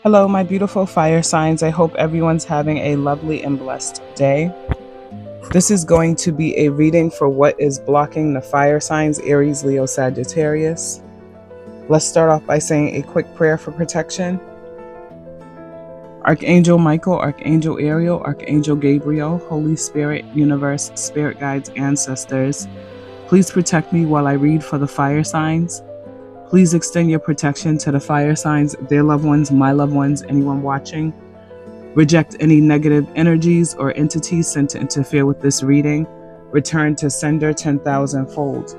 Hello, my beautiful fire signs. I hope everyone's having a lovely and blessed day. This is going to be a reading for what is blocking the fire signs, Aries, Leo, Sagittarius. Let's start off by saying a quick prayer for protection. Archangel Michael, Archangel Ariel, Archangel Gabriel, Holy Spirit, Universe, Spirit Guides, Ancestors, please protect me while I read for the fire signs. Please extend your protection to the fire signs, their loved ones, my loved ones, anyone watching. Reject any negative energies or entities sent to interfere with this reading. Return to sender 10,000-fold.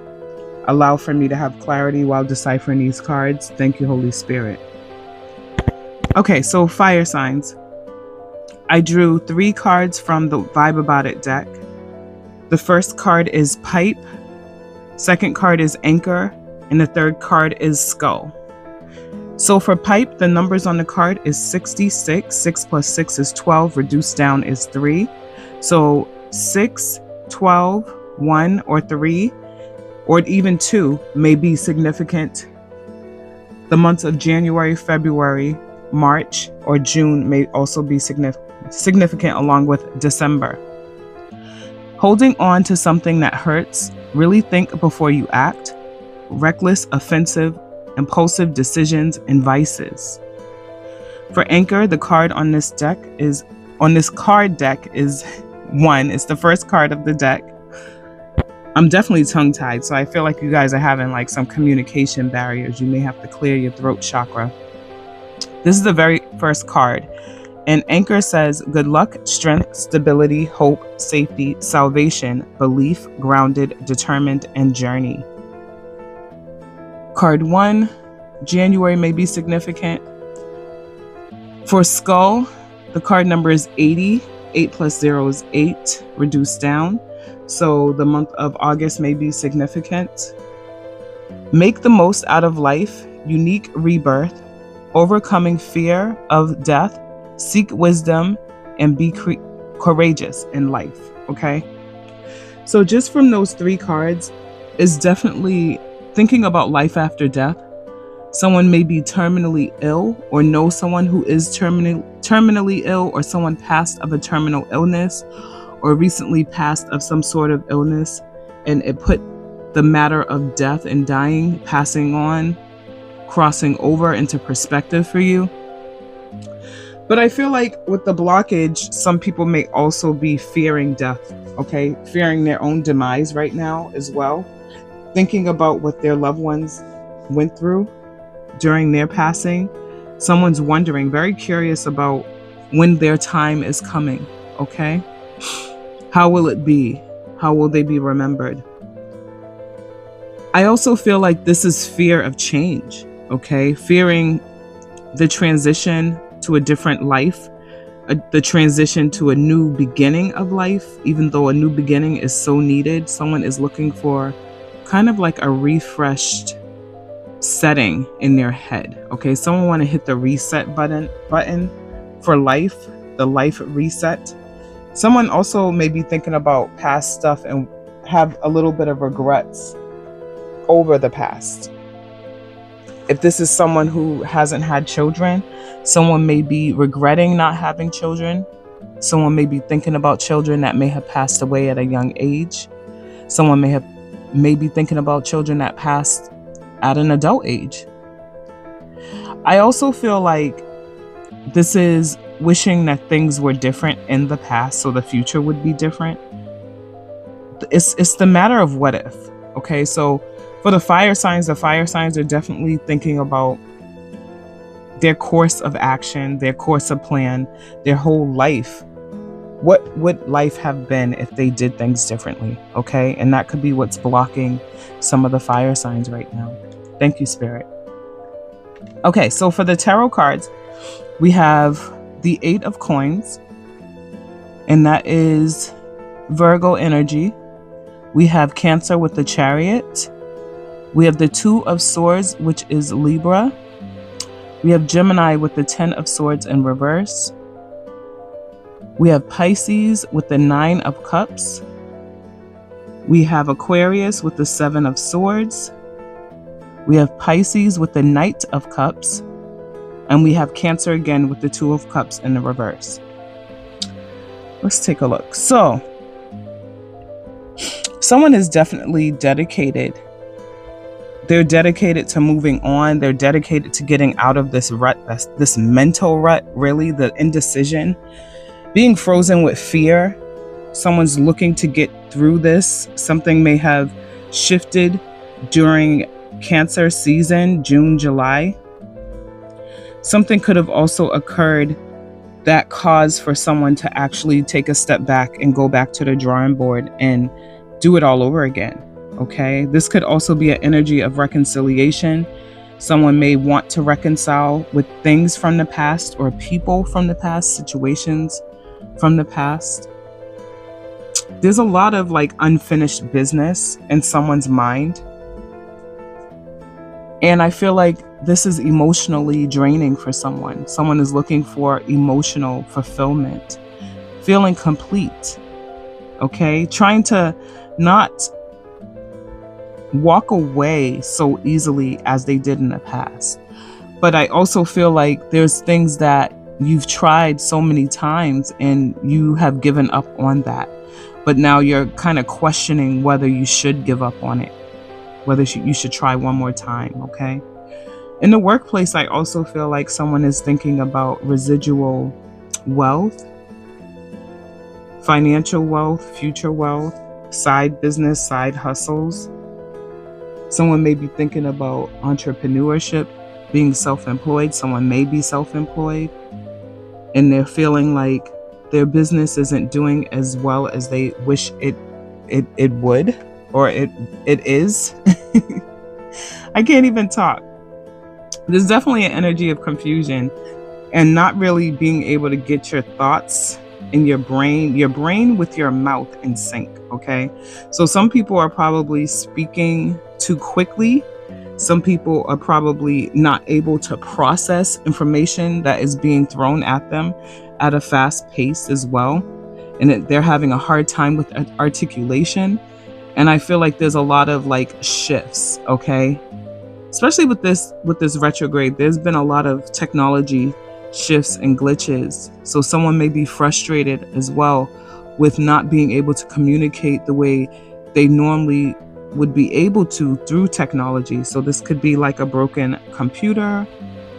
Allow for me to have clarity while deciphering these cards. Thank you, Holy Spirit. Okay, so fire signs. I drew 3 cards from the Vibe About It deck. The first card is Pipe. Second card is Anchor. And the third card is Skull. So for Pipe, the numbers on the card is 66. 6 plus 6 is 12. Reduced down is 3. So 6, 12, 1, or 3, or even 2 may be significant. The months of January, February, March, or June may also be significant along with December. Holding on to something that hurts, really think before you act. Reckless, offensive, impulsive decisions and vices. For Anchor, the card on this card deck is 1. It's the first card of the deck. I'm definitely tongue-tied, so I feel like you guys are having like some communication barriers. You may have to clear your throat chakra. This is the very first card. And Anchor says good luck, strength, stability, hope, safety, salvation, belief, grounded, determined, and journey. Card 1, January may be significant. For Skull, the card number is 80. 8 plus 0 is 8, reduced down. So the month of August may be significant. Make the most out of life, unique rebirth, overcoming fear of death, seek wisdom, and be courageous in life, okay? So just from those 3 cards is definitely thinking about life after death. Someone may be terminally ill or know someone who is terminally ill, or someone passed of a terminal illness or recently passed of some sort of illness, and it put the matter of death and dying, passing on, crossing over into perspective for you. But I feel like with the blockage, some people may also be fearing death, okay? Fearing their own demise right now as well. Thinking about what their loved ones went through during their passing. Someone's wondering, very curious about when their time is coming, okay? How will it be? How will they be remembered? I also feel like this is fear of change, okay? Fearing the transition to a different life, the transition to a new beginning of life, even though a new beginning is so needed. Someone is looking for kind of like a refreshed setting in their head, okay? Someone want to hit the reset button for life, the life reset. Someone also may be thinking about past stuff and have a little bit of regrets over the past. If this is someone who hasn't had children, someone may be regretting not having children. Someone may be thinking about children that may have passed away at a young age. Someone may be thinking about children that passed at an adult age. I also feel like this is wishing that things were different in the past so the future would be different. It's the matter of what if, okay? So for the fire signs are definitely thinking about their course of action, their course of plan, their whole life. What would life have been if they did things differently, okay? And that could be what's blocking some of the fire signs right now. Thank you, Spirit. Okay, so for the tarot cards, we have the 8 of Coins, and that is Virgo energy. We have Cancer with the Chariot. We have the 2 of Swords, which is Libra. We have Gemini with the 10 of Swords in reverse. We have Pisces with the 9 of Cups. We have Aquarius with the 7 of Swords. We have Pisces with the Knight of Cups. And we have Cancer again with the Two of Cups in the reverse. Let's take a look. So, someone is definitely dedicated. They're dedicated to moving on. They're dedicated to getting out of this rut, this mental rut, really, the indecision, being frozen with fear. Someone's looking to get through this. Something may have shifted during Cancer season, June, July. Something could have also occurred that caused for someone to actually take a step back and go back to the drawing board and do it all over again. Okay, this could also be an energy of reconciliation. Someone may want to reconcile with things from the past or people from the past, situations from the past. There's a lot of like unfinished business in someone's mind. And I feel like this is emotionally draining for someone. Someone is looking for emotional fulfillment, feeling complete. Okay, trying to not walk away so easily as they did in the past. But I also feel like there's things that you've tried so many times and you have given up on that. But now you're kind of questioning whether you should give up on it, whether you should try one more time, okay? In the workplace, I also feel like someone is thinking about residual wealth, financial wealth, future wealth, side business, side hustles. Someone may be thinking about entrepreneurship, being self-employed. Someone may be self-employed and they're feeling like their business isn't doing as well as they wish it would, or it is. I can't even talk. There's definitely an energy of confusion and not really being able to get your thoughts in your brain with your mouth in sync, okay? So some people are probably speaking too quickly. Some people are probably not able to process information that is being thrown at them at a fast pace as well. And they're having a hard time with articulation. And I feel like there's a lot of like shifts, okay? Especially with this retrograde, there's been a lot of technology shifts and glitches. So someone may be frustrated as well with not being able to communicate the way they normally would be able to through technology. So this could be like a broken computer,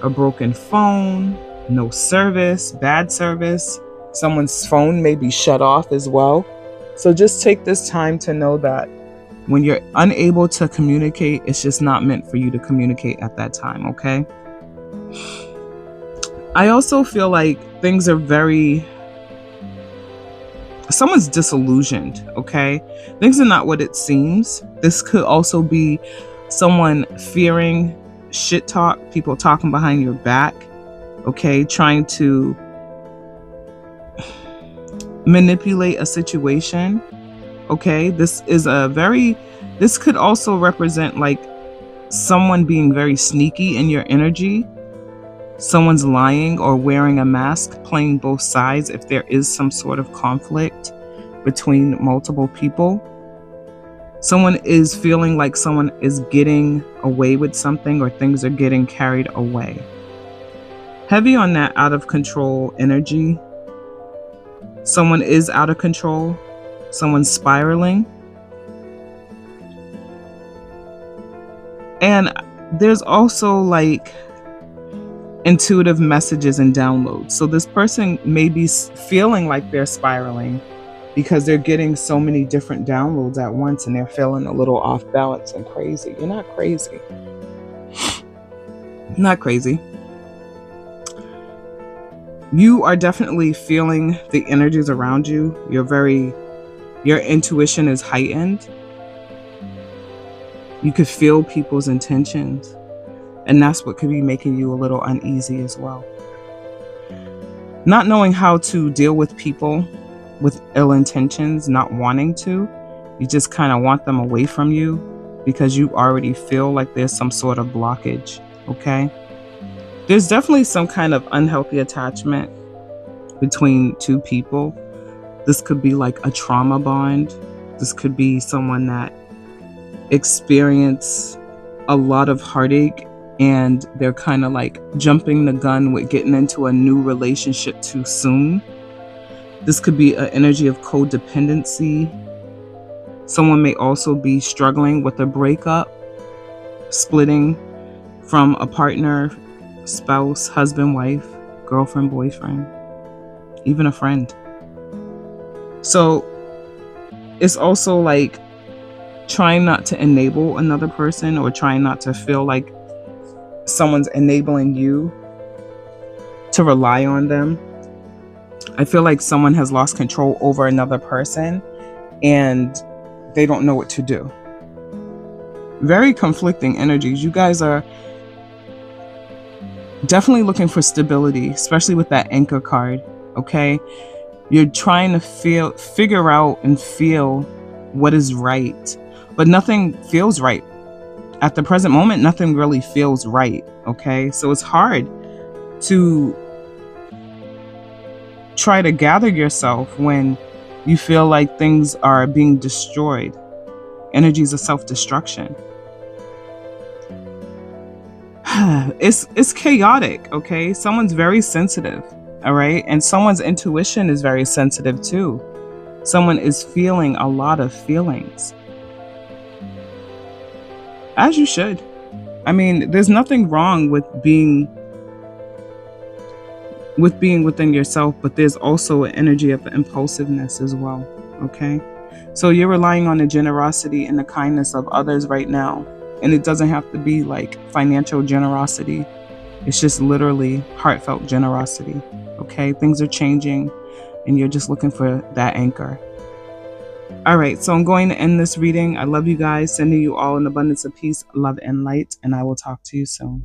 a broken phone, no service, bad service. Someone's phone may be shut off as well. So just take this time to know that when you're unable to communicate, it's just not meant for you to communicate at that time, okay? I also feel like things are someone's disillusioned, okay? Things are not what it seems. This could also be someone fearing shit talk, people talking behind your back, okay? Trying to manipulate a situation, okay? This could also represent like someone being very sneaky in your energy. Someone's lying or wearing a mask, playing both sides if there is some sort of conflict between multiple people. Someone is feeling like someone is getting away with something or things are getting carried away. Heavy on that out of control energy. Someone is out of control. Someone's spiraling. And there's also like intuitive messages and downloads. So this person may be feeling like they're spiraling because they're getting so many different downloads at once and they're feeling a little off balance and crazy. You're not crazy. Not crazy. You are definitely feeling the energies around you. Your intuition is heightened. You could feel people's intentions. And that's what could be making you a little uneasy as well. Not knowing how to deal with people with ill intentions, not wanting to. You just kind of want them away from you because you already feel like there's some sort of blockage, okay? There's definitely some kind of unhealthy attachment between two people. This could be like a trauma bond. This could be someone that experienced a lot of heartache and they're kind of like jumping the gun with getting into a new relationship too soon. This could be an energy of codependency. Someone may also be struggling with a breakup, splitting from a partner, spouse, husband, wife, girlfriend, boyfriend, even a friend. So it's also like trying not to enable another person, or trying not to feel like someone's enabling you to rely on them. I feel like someone has lost control over another person and they don't know what to do. Very conflicting energies. You guys are definitely looking for stability, especially with that anchor card, okay? You're trying to figure out and feel what is right, but nothing feels right. At the present moment, nothing really feels right, okay? So it's hard to try to gather yourself when you feel like things are being destroyed. Energies of self-destruction. It's chaotic, okay? Someone's very sensitive, all right? And someone's intuition is very sensitive too. Someone is feeling a lot of feelings. As you should. I mean, there's nothing wrong with being within yourself, but there's also an energy of impulsiveness as well, okay? So you're relying on the generosity and the kindness of others right now. And it doesn't have to be like financial generosity. It's just literally heartfelt generosity, okay? Things are changing and you're just looking for that anchor. All right, so I'm going to end this reading. I love you guys, sending you all an abundance of peace, love, and light, and I will talk to you soon.